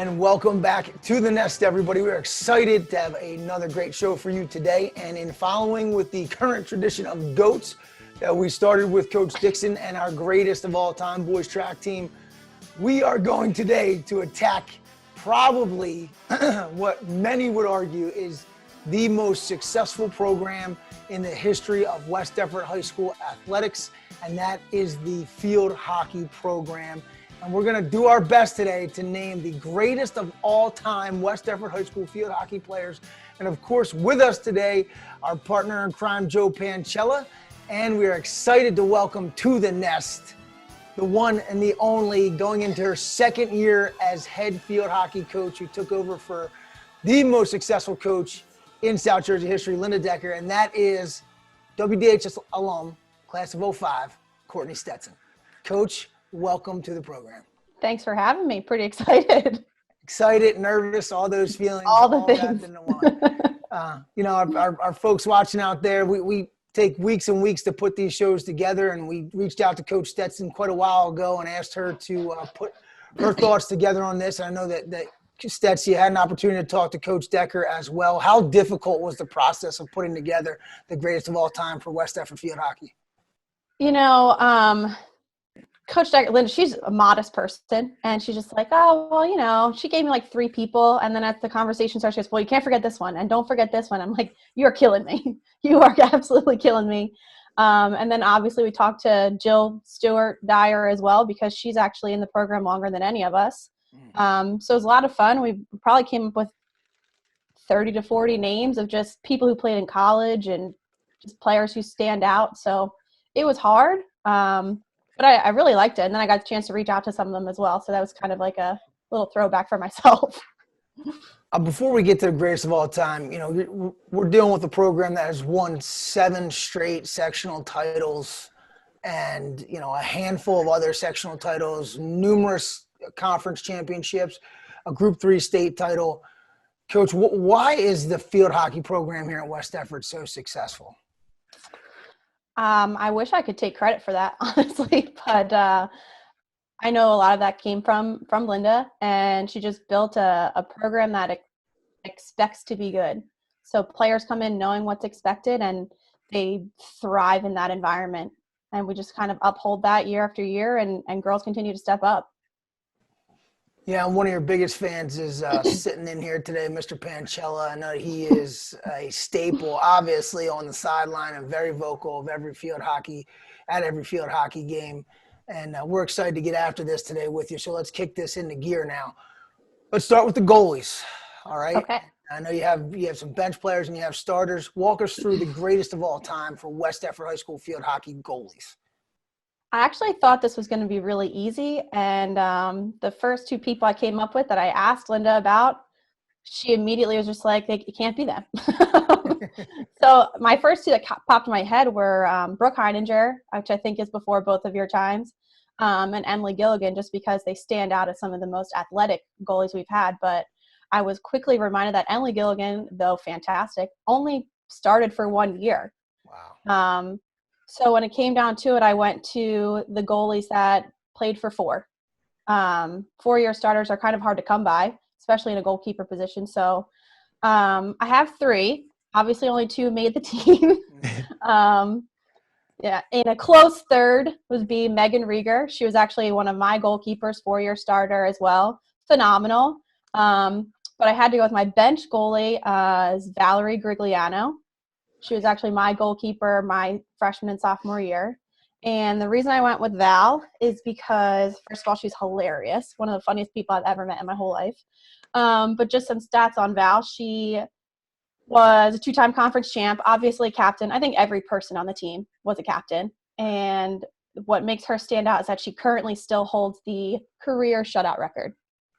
And welcome back to the Nest, everybody. We're excited to have another great show for you today. And in following with the current tradition of GOATs that we started with Coach Dixon and our greatest of all time boys track team, we are going today to attack probably what many would argue is the most successful program in the history of West Deptford High School athletics, and that is the field hockey program. And we're going to do our best today to name the greatest of all time West Deptford High School field hockey players. And of course, with us today, our partner in crime, Joe Panchella. And we are excited to welcome to the Nest the one and the only, going into her second year as head field hockey coach, who took over for the most successful coach in South Jersey history, Linda Decker. And that is WDHS alum, class of 05, Courtney Stetson. Coach, welcome to the program. Thanks for having me. Pretty excited. Excited, nervous, all those feelings. All the things. Our folks watching out there, we take weeks and weeks to put these shows together, and we reached out to Coach Stetson quite a while ago and asked her to put her thoughts together on this. And I know that Stetson, you had an opportunity to talk to Coach Decker as well. How difficult was the process of putting together the greatest of all time for West Deptford field hockey? Coach Decker, Linda, she's a modest person, and she's just like, oh, well, she gave me like 3 people, and then as the conversation starts, she goes, well, you can't forget this one, and don't forget this one. I'm like, you are killing me. You are absolutely killing me. And then obviously we talked to Jill Stewart Dyer as well, because she's actually in the program longer than any of us. So it was a lot of fun. We probably came up with 30 to 40 names of just people who played in college and just players who stand out. So it was hard. But I really liked it. And then I got a chance to reach out to some of them as well. So that was kind of like a little throwback for myself. Before we get to the greatest of all time, we're dealing with a program that has won 7 straight sectional titles and, a handful of other sectional titles, numerous conference championships, a Group 3 state title. Coach, why is the field hockey program here at West Deptford so successful? I wish I could take credit for that, honestly, but I know a lot of that came from Linda, and she just built a program that expects to be good. So players come in knowing what's expected, and they thrive in that environment. And we just kind of uphold that year after year, and girls continue to step up. Yeah, and one of your biggest fans is sitting in here today, Mr. Panchella. I know he is a staple, obviously, on the sideline and very vocal at every field hockey game. And we're excited to get after this today with you. So let's kick this into gear now. Let's start with the goalies. All right. Okay. I know you have some bench players and you have starters. Walk us through the greatest of all time for West Deptford High School field hockey goalies. I actually thought this was going to be really easy, and the first 2 people I came up with that I asked Linda about, she immediately was just like, it can't be them. So my first 2 that popped in my head were Brooke Heininger, which I think is before both of your times, and Emily Gilligan, just because they stand out as some of the most athletic goalies we've had. But I was quickly reminded that Emily Gilligan, though fantastic, only started for 1 year. Wow. So when it came down to it, I went to the goalies that played for 4. 4-year starters are kind of hard to come by, especially in a goalkeeper position. So I have 3. Obviously, only 2 made the team. In a close third would be Megan Rieger. She was actually one of my goalkeepers, 4-year starter as well. Phenomenal. But I had to go with my bench goalie as Valerie Grigliano. She was actually my goalkeeper my freshman and sophomore year. And the reason I went with Val is because, first of all, she's hilarious. One of the funniest people I've ever met in my whole life. But just some stats on Val. She was a 2-time conference champ, obviously captain. I think every person on the team was a captain. And what makes her stand out is that she currently still holds the career shutout record.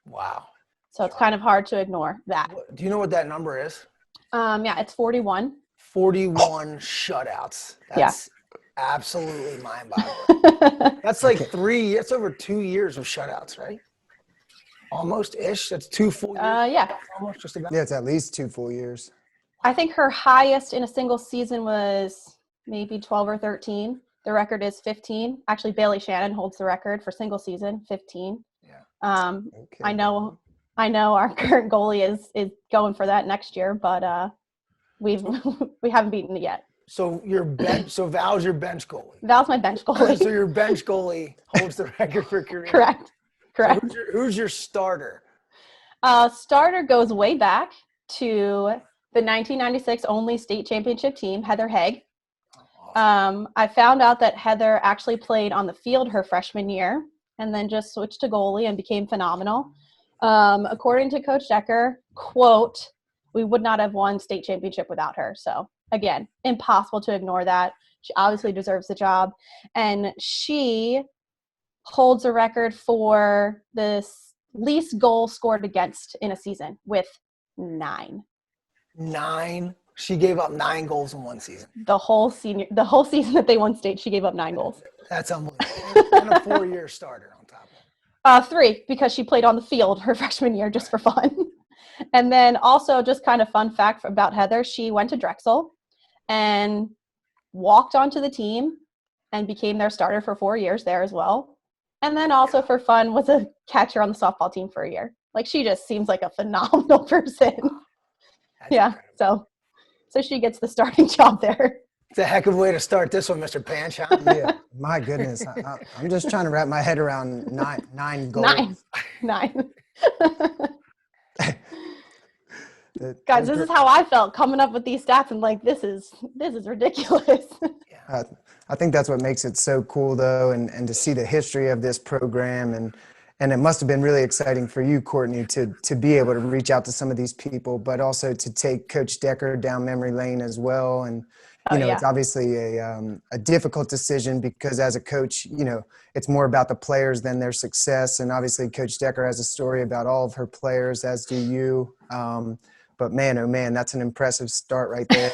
Wow. So it's kind of hard to ignore that. Do you know what that number is? Yeah, it's 41. 41 shutouts. That's absolutely mind-boggling. That's like that's over 2 years of shutouts, right? Almost-ish. That's 2 full years. Yeah. Almost just about. Yeah, it's at least 2 full years. I think her highest in a single season was maybe 12 or 13. The record is 15. Actually, Bailey Shannon holds the record for single season, 15. Yeah. I know I know our current goalie is going for that next year, but we haven't beaten it yet. So Val's your bench goalie. Val's my bench goalie. So your bench goalie holds the record for career. Correct. So who's your starter? Starter goes way back to the 1996 only state championship team, Heather Haig. Awesome. I found out that Heather actually played on the field her freshman year and then just switched to goalie and became phenomenal. According to Coach Decker, quote, "We would not have won state championship without her." So again, impossible to ignore that. She obviously deserves the job. And she holds a record for this least goal scored against in a season with 9. 9? She gave up 9 goals in one season. The whole season that they won state, she gave up 9 goals. That's unbelievable. And a 4-year starter on top of it. 3, because she played on the field her freshman year just for fun. And then also just kind of fun fact about Heather, she went to Drexel and walked onto the team and became their starter for 4 years there as well. And then also for fun was a catcher on the softball team for a year. Like, she just seems like a phenomenal person. Yeah, incredible. So she gets the starting job there. It's a heck of a way to start this one, Mr. Panchella. Yeah, my goodness. I'm just trying to wrap my head around nine goals. 9. Guys, this is how I felt coming up with these stats. And like, this is ridiculous. I think that's what makes it so cool, though, and to see the history of this program. And it must have been really exciting for you, Courtney, to be able to reach out to some of these people, but also to take Coach Decker down memory lane as well. And, It's obviously a difficult decision because as a coach, it's more about the players than their success. And obviously Coach Decker has a story about all of her players, as do you. But man, oh man, that's an impressive start right there.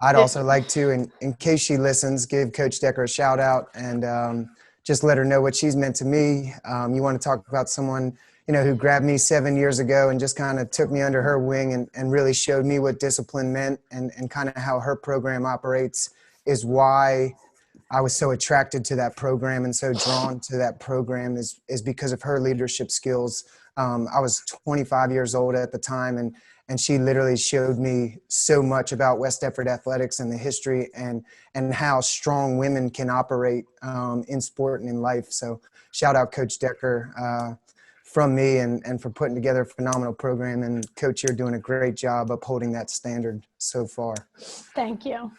I'd also like to, in case she listens, give Coach Decker a shout out and just let her know what she's meant to me. You want to talk about someone, who grabbed me 7 years ago and just kind of took me under her wing and really showed me what discipline meant and kind of how her program operates is why I was so attracted to that program and so drawn to that program is because of her leadership skills. I was 25 years old at the time and she literally showed me so much about West Deptford athletics and the history and how strong women can operate in sport and in life. So shout out Coach Decker from me and for putting together a phenomenal program. And Coach, you're doing a great job upholding that standard so far. Thank you.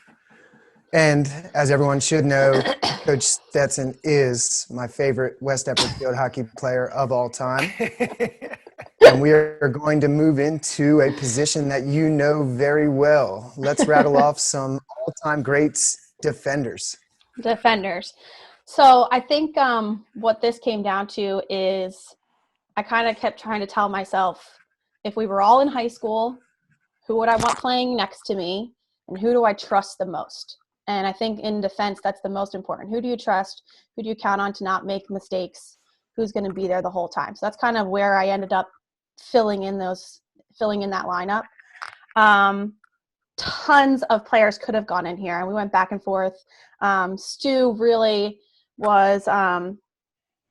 And as everyone should know, Coach Stetson is my favorite West Deptford field hockey player of all time. And we are going to move into a position that you know very well. Let's rattle off some all-time greats, defenders. Defenders. So I think what this came down to is I kind of kept trying to tell myself, if we were all in high school, who would I want playing next to me, and who do I trust the most? And I think in defense, that's the most important. Who do you trust? Who do you count on to not make mistakes? Who's going to be there the whole time? So that's kind of where I ended up filling in that lineup. Tons of players could have gone in here, and we went back and forth. Stu really was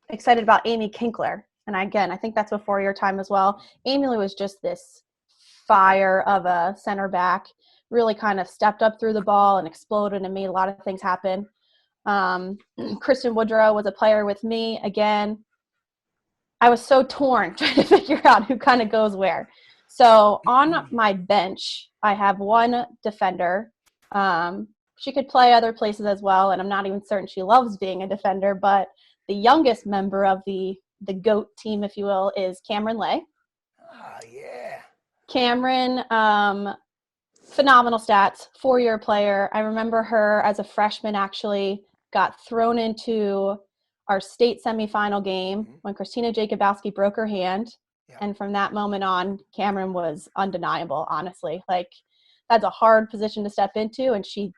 excited about Amy Kinkler. And again, I think that's before your time as well. Amy was just this fire of a center back, really kind of stepped up through the ball and exploded and made a lot of things happen. Kristen Woodrow was a player with me. Again, I was so torn trying to figure out who kind of goes where. So on my bench, I have one defender. She could play other places as well, and I'm not even certain she loves being a defender, but the youngest member of the GOAT team, if you will, is Cameron Lay. Oh, yeah. Cameron, phenomenal stats, 4-year player. I remember her as a freshman actually got thrown into our state semifinal game when Christina Jacobowski broke her hand. Yeah. And from that moment on, Cameron was undeniable, honestly. Like, that's a hard position to step into, and she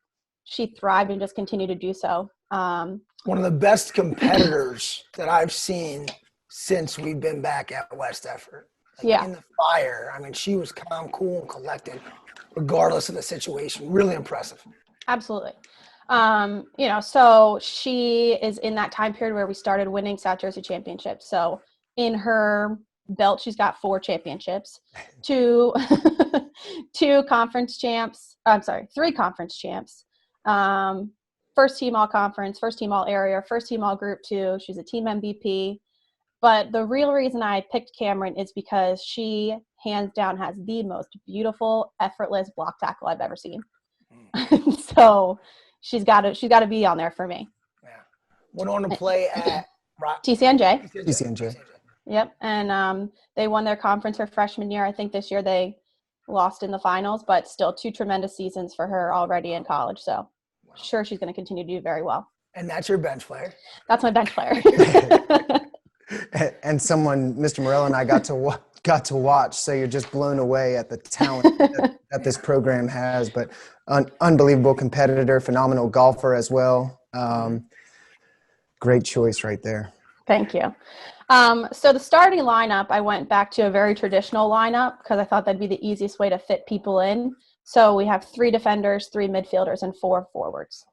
thrived and just continued to do so. One of the best competitors that I've seen since we've been back at West Deptford. In the fire. I mean, she was calm, cool, and collected, regardless of the situation. Really impressive. Absolutely. So she is in that time period where we started winning South Jersey championships. So in her belt. She's got 4 championships, 2 conference champs. I'm sorry, 3 conference champs. First team all conference, first team all area, first team all group 2. She's a team MVP. But the real reason I picked Cameron is because she hands down has the most beautiful, effortless block tackle I've ever seen. So she's got to be on there for me. Yeah. Went on to play at TCNJ. TCNJ. Yep. And they won their conference her freshman year. I think this year they lost in the finals, but still 2 tremendous seasons for her already in college. So sure she's going to continue to do very well. And that's your bench player. That's my bench player. And someone, Mr. Morrell and I got to watch, so you're just blown away at the talent that this program has. But unbelievable competitor, phenomenal golfer as well. Great choice right there. Thank you. So the starting lineup, I went back to a very traditional lineup because I thought that'd be the easiest way to fit people in. So we have 3 defenders, 3 midfielders, and 4 forwards.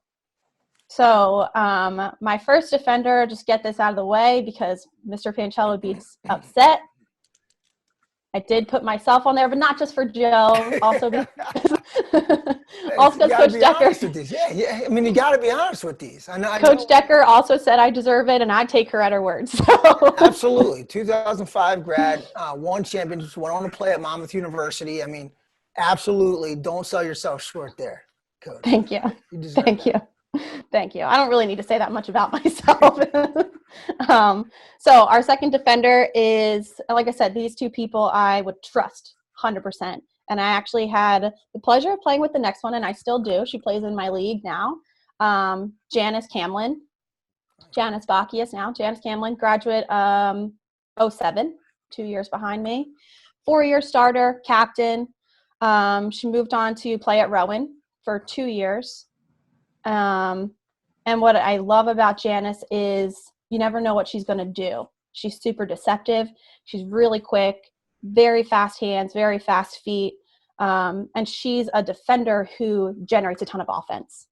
So my first defender, just get this out of the way because Mr. Panchella would be upset. I did put myself on there, but not just for Joe, also because Coach Decker. Yeah. I mean, you got to be honest with these. Coach Decker also said I deserve it, and I take her at her word. So. Absolutely. 2005 grad, won championships, went on to play at Monmouth University. I mean, absolutely. Don't sell yourself short there, Coach. Thank you. Thank you. Thank you. I don't really need to say that much about myself. So our second defender is, like I said, these 2 people I would trust 100%. And I actually had the pleasure of playing with the next one, and I still do. She plays in my league now. Janice Camlin. Janice Bacchius now. Janice Camlin, graduate 07, 2 years behind me. 4-year starter, captain. She moved on to play at Rowan for 2 years. And what I love about Janice is you never know what she's going to do. She's super deceptive. She's really quick, very fast hands, very fast feet. And she's a defender who generates a ton of offense.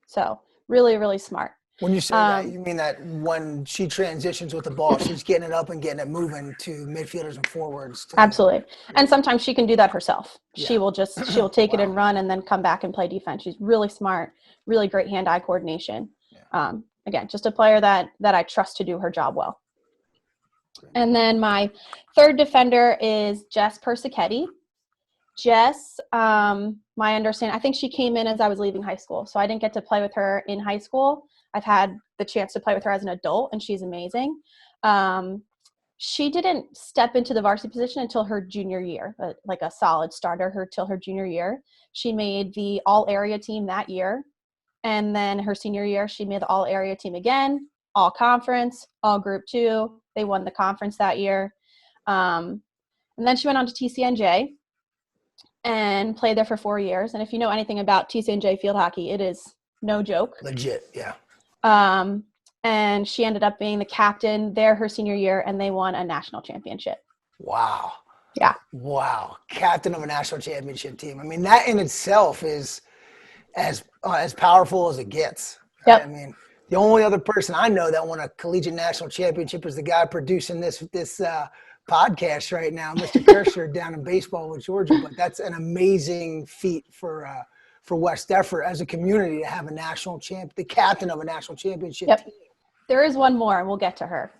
So really, really smart. When you say that, you mean that when she transitions with the ball, she's getting it up and getting it moving to midfielders and forwards. Absolutely. And sometimes she can do that herself. Yeah. She'll take it and run and then come back and play defense. She's really smart, really great hand-eye coordination. Yeah. Again, just a player that I trust to do her job well. And then my third defender is Jess Persichetti. Jess, my understanding, I think she came in as I was leaving high school, so I didn't get to play with her in high school. I've had the chance to play with her as an adult, and she's amazing. She didn't step into the varsity position until her junior year, like a solid starter till her junior year. She made the all-area team that year, and then her senior year, she made the all-area team again, all-conference, all Group 2. They won the conference that year. And then she went on to TCNJ and played there for 4 years. And if you know anything about TCNJ field hockey, it is no joke. Legit, yeah. And she ended up being the captain there her senior year, and they won a national championship. Wow. Yeah. Wow. Captain of a national championship team. I mean, that in itself is as powerful as it gets. Right? Yep. I mean, the only other person I know that won a collegiate national championship is the guy producing this podcast right now, Mr. Kirscher down in baseball with Georgia. But that's an amazing feat for West Deptford as a community to have a national champ, the captain of a national championship team. There is one more, and we'll get to her.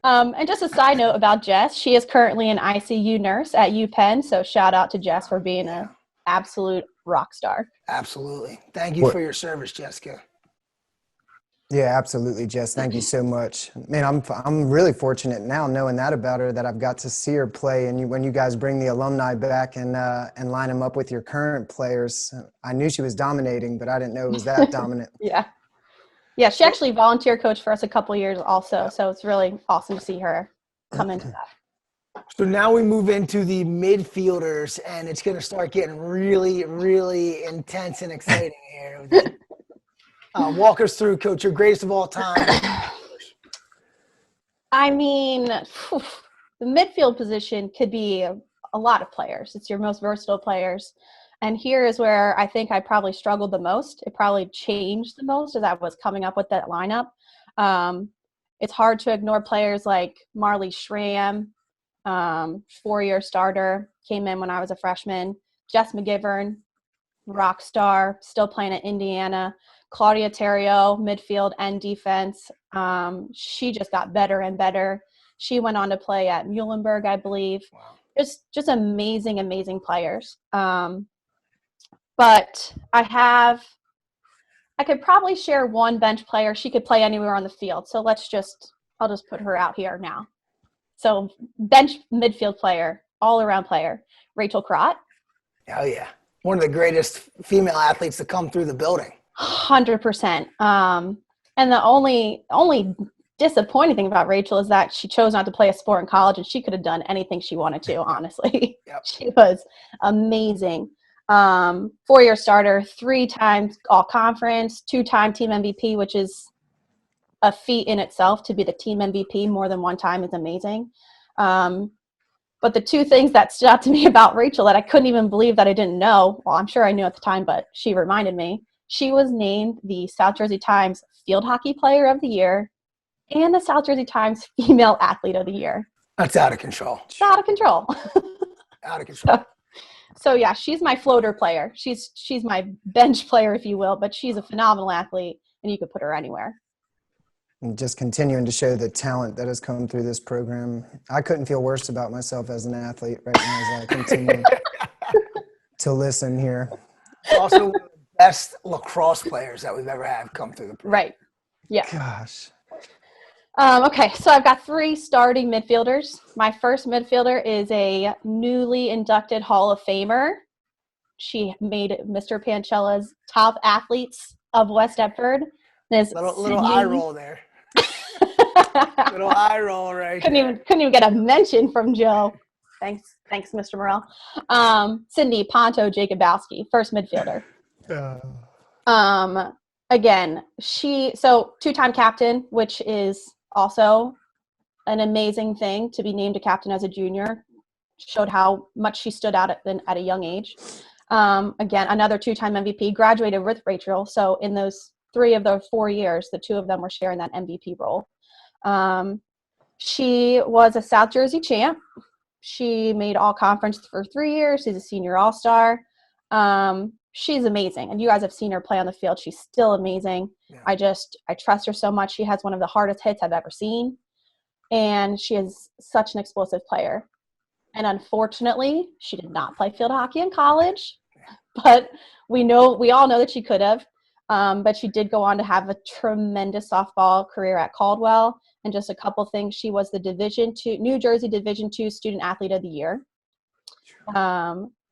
And just a side note about Jess, she is currently an ICU nurse at UPenn, so shout out to Jess for being an absolute rock star. Absolutely. Thank you for your service, Jessica. Yeah, absolutely, Jess. Thank you so much. Man, I'm really fortunate now knowing that about her, that I've got to see her play. And when you guys bring the alumni back and line them up with your current players, I knew she was dominating, but I didn't know it was that dominant. Yeah, she actually volunteer coached for us a couple years also, so it's really awesome to see her come into that. So now we move into the midfielders, and it's going to start getting really, really intense and exciting here. Walk us through, Coach, your greatest of all time. I mean, the midfield position could be a lot of players. It's your most versatile players. And here is where I think I probably struggled the most. It probably changed the most as I was coming up with that lineup. it's hard to ignore players like Marley Schramm, 4-year starter, came in when I was a freshman. Jess McGivern, rock star, still playing at Indiana. Claudia Terrio, midfield and defense. She just got better and better. She went on to play at Muhlenberg, I believe. Wow. Just amazing, amazing players. But I could probably share one bench player. She could play anywhere on the field. So I'll just put her out here now. So bench midfield player, all around player, Rachel Crott. Oh yeah. One of the greatest female athletes to come through the building. 100%. And the only disappointing thing about Rachel is that she chose not to play a sport in college, and she could have done anything she wanted to, honestly. Yep. She was amazing. 4-year starter, 3 times all conference, 2-time team MVP, which is a feat in itself. To be the team MVP more than one time is amazing. But the 2 things that stood out to me about Rachel that I couldn't even believe that I didn't know, well, I'm sure I knew at the time, but she reminded me, she was named the South Jersey Times Field Hockey Player of the Year and the South Jersey Times Female Athlete of the Year. That's out of control. It's out of control. Out of control. So yeah, she's my floater player. She's my bench player, if you will, but she's a phenomenal athlete, and you could put her anywhere. And just continuing to show the talent that has come through this program. I couldn't feel worse about myself as an athlete right now as I continue to listen here. Also, one of the best lacrosse players that we've ever had come through the program. Right. Yeah. Gosh. Okay, so I've got 3 starting midfielders. My first midfielder is a newly inducted Hall of Famer. She made Mr. Panchella's top athletes of West Deptford. Little eye roll there. Little eye roll right couldn't even get a mention from Joe. Thanks, Mr. Morrell. Cindy Ponto Jacobowski, first midfielder. Again, so 2-time captain, which is also an amazing thing to be named a captain as a junior. Showed how much she stood out at a young age. Again, another 2-time MVP, graduated with Rachel. So in those 3 of those 4 years, the 2 of them were sharing that MVP role. She was a South Jersey champ. She made all conference for 3 years. She's a senior all-star. She's amazing. And you guys have seen her play on the field. She's still amazing. Yeah. I trust her so much. She has one of the hardest hits I've ever seen. And she is such an explosive player. And unfortunately, she did not play field hockey in college, but we all know that she could have. But she did go on to have a tremendous softball career at Caldwell. And just a couple things, she was the New Jersey Division II Student Athlete of the Year.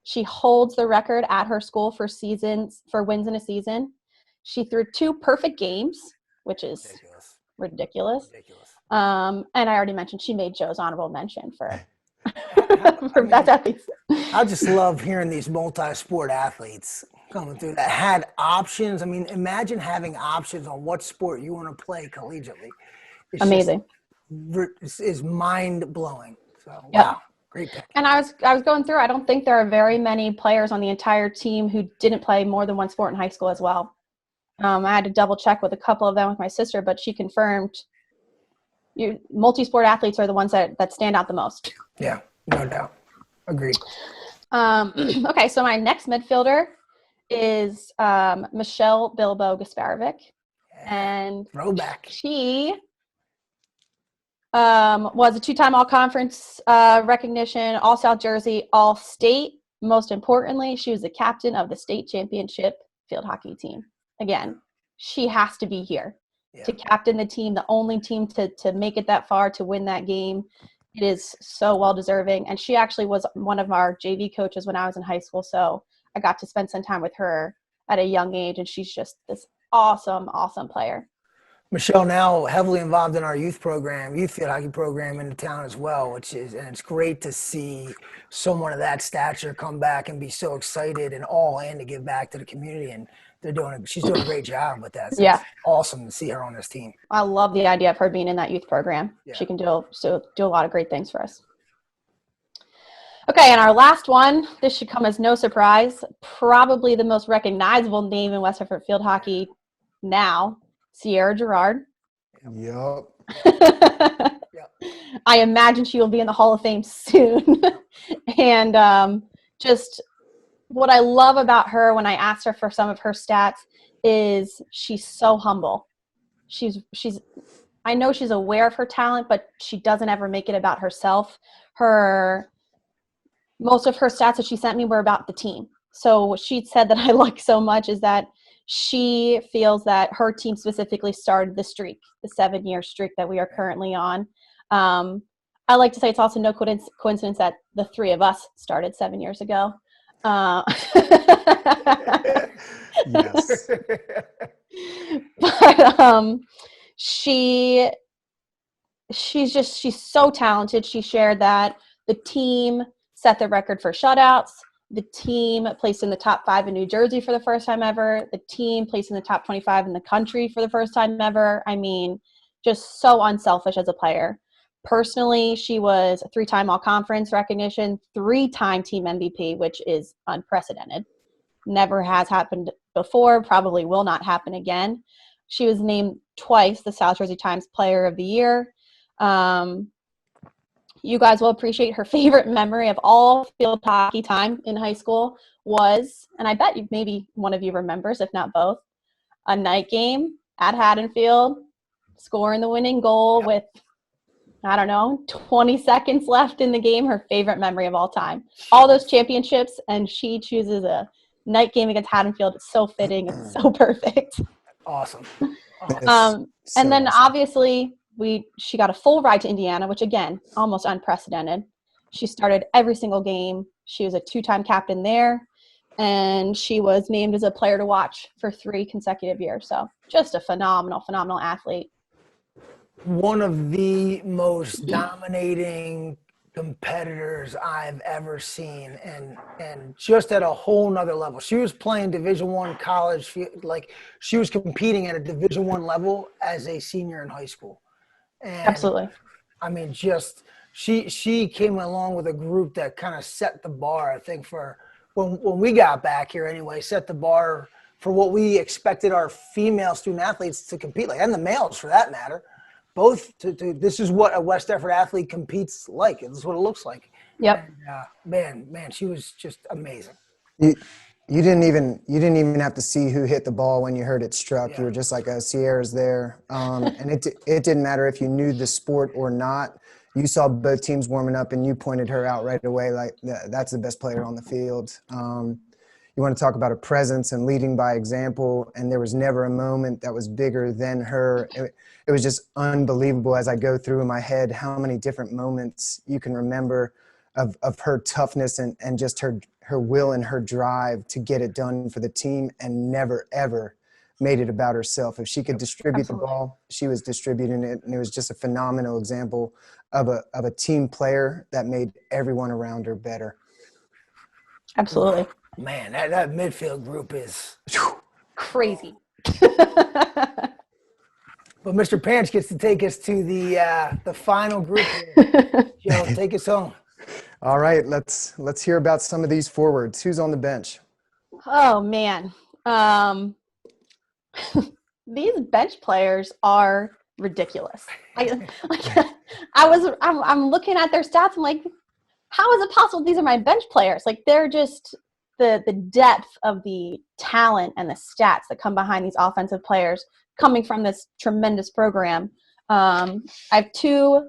She holds the record at her school for wins in a season. She threw 2 perfect games, which is ridiculous. And I already mentioned she made Joe's honorable mention for best athletes. I just love hearing these multi-sport athletes coming through that had options. I mean, imagine having options on what sport you want to play collegiately. It's amazing. Is mind-blowing. So, yeah. Wow. Great pick. And I was going through, I don't think there are very many players on the entire team who didn't play more than one sport in high school as well. I had to double check with a couple of them with my sister, but she confirmed multi-sport athletes are the ones that stand out the most. Yeah, no doubt. Agreed. Okay, so my next midfielder is Michelle Bilbo Gasparovic. Yeah. And throwback. She was a 2-time all-conference recognition, all-South Jersey, all-state. Most importantly, she was the captain of the state championship field hockey team. Again, she has to be here to captain the team, the only team to make it that far, to win that game. It is so well-deserving. And she actually was one of our JV coaches when I was in high school, so I got to spend some time with her at a young age, and she's just this awesome, awesome player. Michelle now heavily involved in our youth field hockey program in the town as well, and it's great to see someone of that stature come back and be so excited and all in to give back to the community. And she's doing a great job with that. So yeah. It's awesome to see her on this team. I love the idea of her being in that youth program. Yeah. She can do a lot of great things for us. Okay, and our last one, this should come as no surprise, probably the most recognizable name in West Deptford field hockey now, Sierra Gerard. Yup. I imagine she will be in the Hall of Fame soon. And just what I love about her when I asked her for some of her stats is she's so humble. I know she's aware of her talent, but she doesn't ever make it about herself. Most of her stats that she sent me were about the team. So what she said that I like so much is that she feels that her team specifically started the streak, the 7-year streak that we are currently on. I like to say it's also no coincidence that the three of us started 7 years ago. Yes. But she's so talented. She shared that the team set the record for shutouts. The team placed in the top 5 in New Jersey for the first time ever. The team placed in the top 25 in the country for the first time ever. I mean, just so unselfish as a player. Personally, she was a 3-time all-conference recognition, 3-time team MVP, which is unprecedented. Never has happened before, probably will not happen again. She was named twice the South Jersey Times Player of the Year. You guys will appreciate her favorite memory of all field hockey time in high school was, and I bet maybe one of you remembers, if not both, a night game at Haddonfield, scoring the winning goal with, 20 seconds left in the game, her favorite memory of all time. All those championships, and she chooses a night game against Haddonfield. It's so fitting. It's so perfect. Awesome. And then obviously she got a full ride to Indiana, which again, almost unprecedented. She started every single game. She was a 2-time captain there, and she was named as a player to watch for 3 consecutive years. So just a phenomenal athlete. One of the most dominating competitors I've ever seen, and just at a whole nother level. She was playing Division I college, like she was competing at a Division I level as a senior in high school. And Absolutely. I mean, just she came along with a group that kind of set the bar, I think, for when we got back here anyway, set the bar for what we expected our female student athletes to compete like, and the males for that matter. Both this is what a West Deptford athlete competes like. This is what it looks like. Yep. And, man, she was just amazing. You didn't even have to see who hit the ball when you heard it struck. Yeah. You were just like, Sierra's there. And it didn't matter if you knew the sport or not. You saw both teams warming up and you pointed her out right away. Like, that's the best player on the field. You want to talk about a presence and leading by example. And there was never a moment that was bigger than her. It was just unbelievable as I go through in my head how many different moments you can remember of her toughness and just her will and her drive to get it done for the team, and never, ever made it about herself. If she could distribute the ball, she was distributing it. And it was just a phenomenal example of a team player that made everyone around her better. Absolutely. Man, that midfield group is crazy. But Mr. Panch gets to take us to the final group here. Joe, take us home. All right, let's hear about some of these forwards. Who's on the bench? Oh man, these bench players are ridiculous. I'm looking at their stats. I'm like, how is it possible these are my bench players? Like, they're just the depth of the talent and the stats that come behind these offensive players coming from this tremendous program. I have 2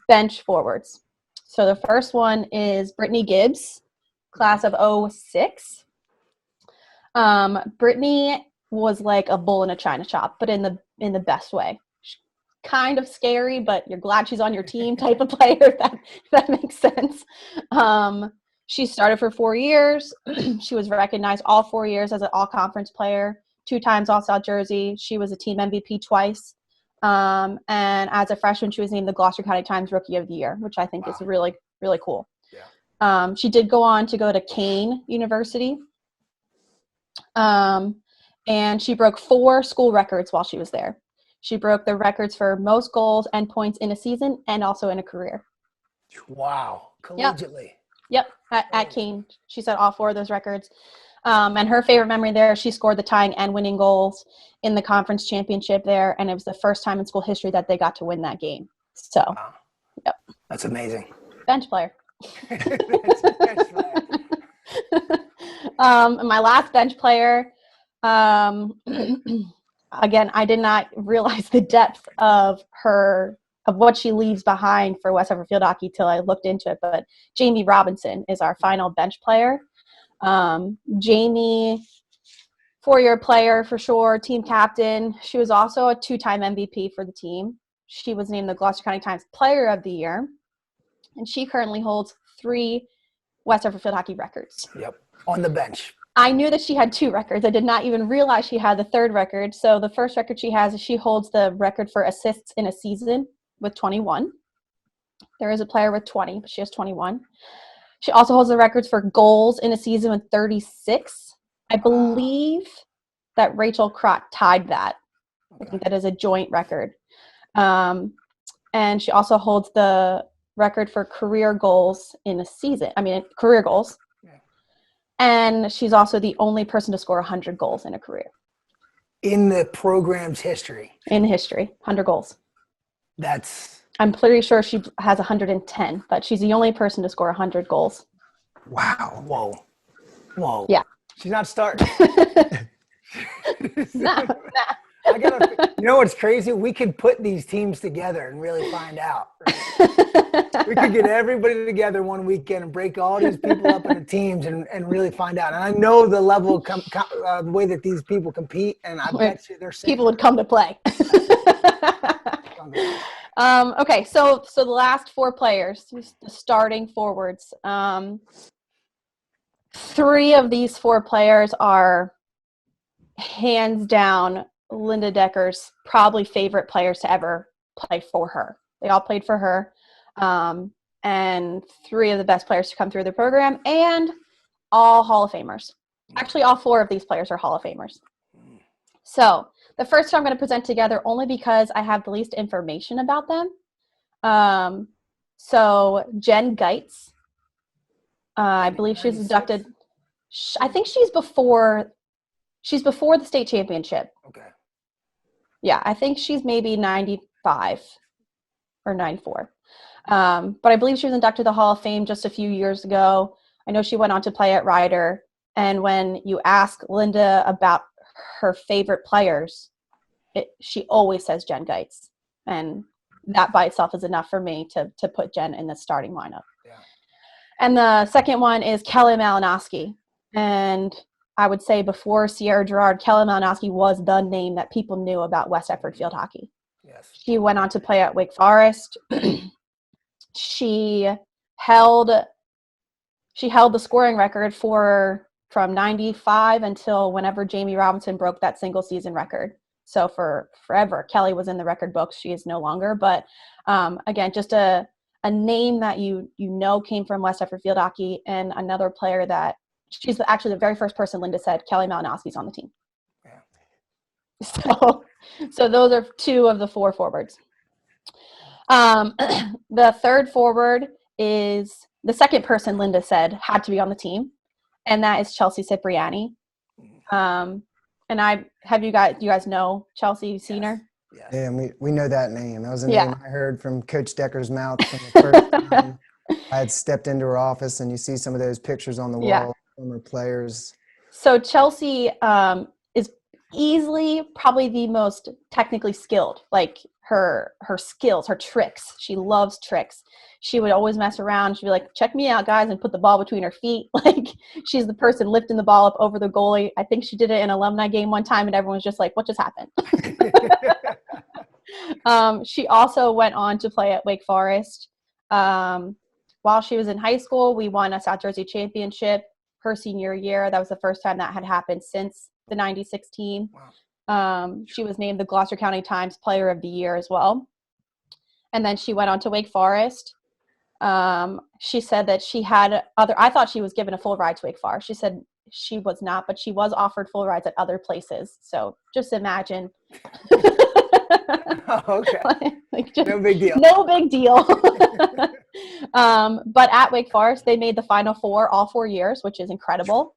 bench forwards. So the first one is Brittany Gibbs, class of 06. Brittany was like a bull in a china shop, but in the best way. Kind of scary, but you're glad she's on your team type of player, if that makes sense. She started for 4 years. She was recognized all 4 years as an all-conference player, 2 times All-South Jersey. She was a team MVP twice. And as a freshman, she was named the Gloucester County Times Rookie of the Year, which I think is really, really cool. Yeah. She did go on to go to Kane University. And she broke 4 school records while she was there. She broke the records for most goals and points in a season and also in a career. Wow. Collegiately. Yep. At Kane, she set all 4 of those records. And her favorite memory there, she scored the tying and winning goals in the conference championship there, and it was the first time in school history that they got to win that game. So, Wow. Yep. That's amazing. Bench player. That's a bench player. And my last bench player, again, I did not realize the depth of what she leaves behind for West Effort Field Hockey till I looked into it. But Jamie Robinson is our final bench player. Jamie, 4-year player for sure, team captain. She was also a 2-time MVP for the team. She was named the Gloucester County Times Player of the Year, and she currently holds 3 West Effort Field Hockey records. Yep, on the bench. I knew that she had 2 records. I did not even realize she had the 3rd record. So the first record she has is she holds the record for assists in a season with 21. There is a player with 20, but she has 21. She also holds the records for goals in a season with 36. I believe that Rachel Crott tied that. Okay. I think that is a joint record. And she also holds the record for career goals in a season. Career goals. Yeah. And she's also the only person to score 100 goals in a career. In the program's history? In history, 100 goals. I'm pretty sure she has 110, but she's the only person to score 100 goals. Wow. Whoa. Yeah. She's not starting. Nah. You know what's crazy? We could put these teams together and really find out. Right? We could get everybody together one weekend and break all these people up into teams and really find out. And I know the level of the way that these people compete, and I bet you they're saying people would come to play. Okay, so the last 4 players, the starting forwards. 3 of these 4 players are hands down Linda Decker's probably favorite players to ever play for her. They all played for her. And 3 of the best players to come through the program, and all Hall of Famers. Actually, all 4 of these players are Hall of Famers. So the first 2 I'm going to present together only because I have the least information about them. So Jen Geitz, I believe she's inducted. I think she's before the state championship. Okay. Yeah, I think she's maybe 95 or 94. But I believe she was inducted to the Hall of Fame just a few years ago. I know she went on to play at Ryder. And when you ask Linda about her favorite players, she always says Jen Geitz. And that by itself is enough for me to put Jen in the starting lineup. Yeah. And the second one is Kelly Malinowski. And I would say before Sierra Gerard, Kelly Malinowski was the name that people knew about West Effort Field Hockey. Yes. She went on to play at Wake Forest. She held the scoring record from 95 until whenever Jamie Robinson broke that single season record. So for forever, Kelly was in the record books. She is no longer. But again, just a name that you know came from West Effort Field Hockey, and another player that she's actually the very first person Linda said Kelly Malinowski's on the team. Yeah. So those are 2 of the 4 forwards. The third forward is the second person Linda said had to be on the team, and that is Chelsea Cipriani. And you guys know Chelsea? You've seen her? Yes. Yeah, and we know that name. That was a name I heard from Coach Decker's mouth from the first time I had stepped into her office, and you see some of those pictures on the wall from her players. So Chelsea is easily probably the most technically skilled. Like her skills, her tricks. She loves tricks. She would always mess around. She'd be like, check me out, guys, and put the ball between her feet. Like, she's the person lifting the ball up over the goalie. I think she did it in an alumni game one time, and everyone was just like, what just happened? She also went on to play at Wake Forest. While she was in high school, we won a South Jersey championship her senior year. That was the first time that had happened since the 96 team. Wow. She was named the Gloucester County Times Player of the Year as well. And then she went on to Wake Forest. She said that she had I thought she was given a full ride to Wake Forest. She said she was not, but she was offered full rides at other places. So just imagine. Oh, okay. No big deal. No big deal. But at Wake Forest, they made the Final Four all 4 years, which is incredible.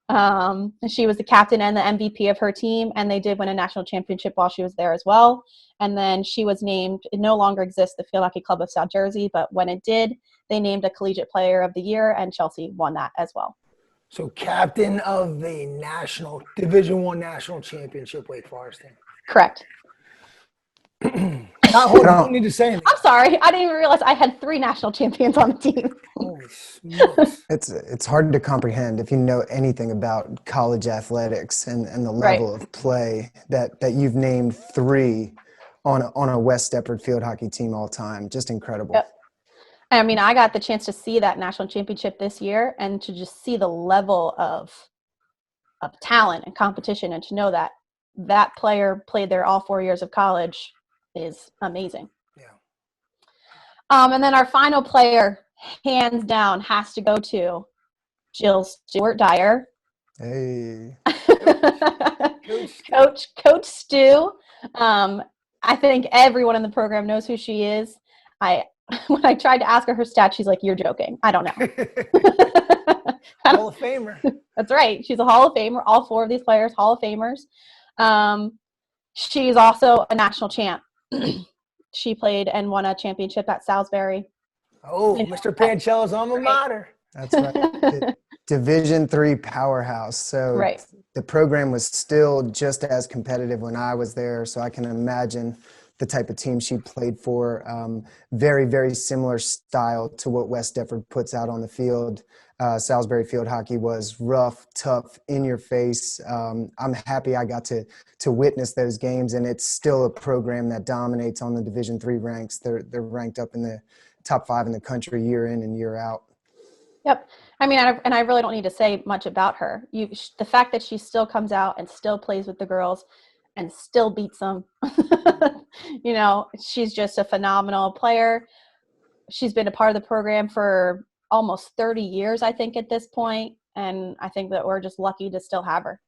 And she was the captain and the MVP of her team, and they did win a national championship while she was there as well. And then she was named, it no longer exists, the Field Hockey Club of South Jersey, but when it did, they named a Collegiate Player of the Year, and Chelsea won that as well. So captain of the national Division I national championship, Wake Forest team. Correct. Don't need to say anything. I'm sorry. I didn't even realize I had 3 national champions on the team. Holy smokes. It's hard to comprehend if you know anything about college athletics and the level of play that you've named 3 on a West Deptford field hockey team all time. Just incredible. Yep. I mean, I got the chance to see that national championship this year and to just see the level of talent and competition, and to know that that player played there all 4 years of college is amazing. Yeah. And then our final player, hands down, has to go to Jill Stewart Dyer. Hey. Coach Stu. I think everyone in the program knows who she is. When I tried to ask her stats, she's like, "You're joking. I don't know." Hall of Famer. That's right. She's a Hall of Famer. All 4 of these players, Hall of Famers. She's also a national champ. She played and won a championship at Salisbury. Oh, Mr. Panchella's alma mater. That's right. Division III powerhouse. So the program was still just as competitive when I was there. So I can imagine the type of team she played for. Very, very similar style to what West Deptford puts out on the field. Salisbury field hockey was rough, tough, in your face. I'm happy I got to witness those games, and it's still a program that dominates on the Division III ranks. They're ranked up in the top 5 in the country year in and year out. Yep. I mean, and I really don't need to say much about her. The fact that she still comes out and still plays with the girls and still beats them, she's just a phenomenal player. She's been a part of the program for almost 30 years, I think, at this point, and I think that we're just lucky to still have her.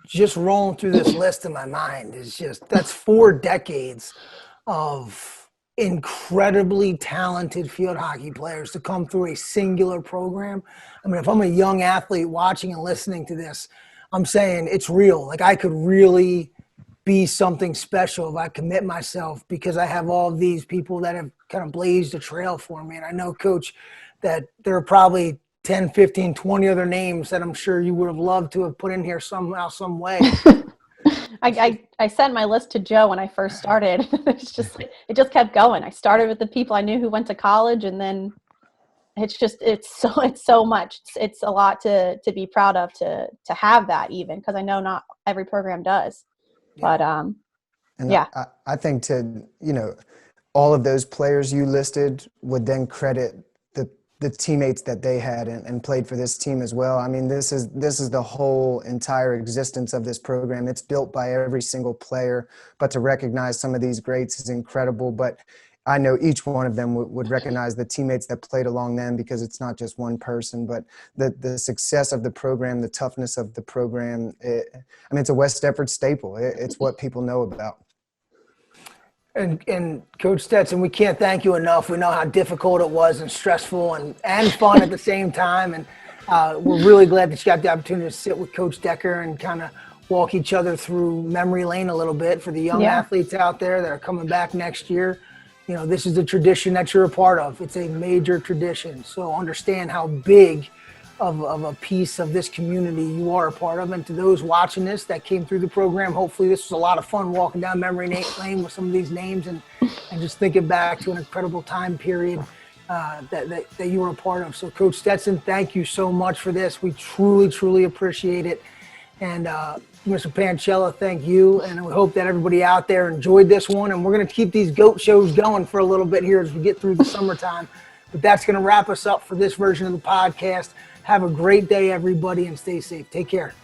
Just rolling through this list in my mind that's 4 decades of incredibly talented field hockey players to come through a singular program. I mean, if I'm a young athlete watching and listening to this, I'm saying it's real. Like, I could really be something special if I commit myself, because I have all of these people that have kind of blazed a trail for me. And I know, Coach, that there are probably 10, 15, 20 other names that I'm sure you would have loved to have put in here somehow, some way. I sent my list to Joe when I first started. It just kept going. I started with the people I knew who went to college, and then it's so much. It's a lot to be proud of to have that, even because I know not every program does. But I think all of those players you listed would then credit the teammates that they had and played for this team as well. I mean, this is the whole entire existence of this program. It's built by every single player, but to recognize some of these greats is incredible. But I know each one of them would recognize the teammates that played along them, because it's not just one person, but the success of the program, the toughness of the program. It's a West Deptford staple. It's what people know about. And Coach Stetson, we can't thank you enough. We know how difficult it was and stressful and fun at the same time. And we're really glad that you got the opportunity to sit with Coach Decker and kind of walk each other through memory lane a little bit for the young athletes out there that are coming back next year. This is a tradition that you're a part of. It's a major tradition. So understand how big of a piece of this community you are a part of. And to those watching this that came through the program, hopefully this was a lot of fun walking down memory lane with some of these names and just thinking back to an incredible time period that you were a part of. So Coach Stetson, thank you so much for this. We truly, truly appreciate it. And Mr. Panchella, thank you. And we hope that everybody out there enjoyed this one. And we're going to keep these GOAT shows going for a little bit here as we get through the summertime. But that's going to wrap us up for this version of the podcast. Have a great day, everybody, and stay safe. Take care.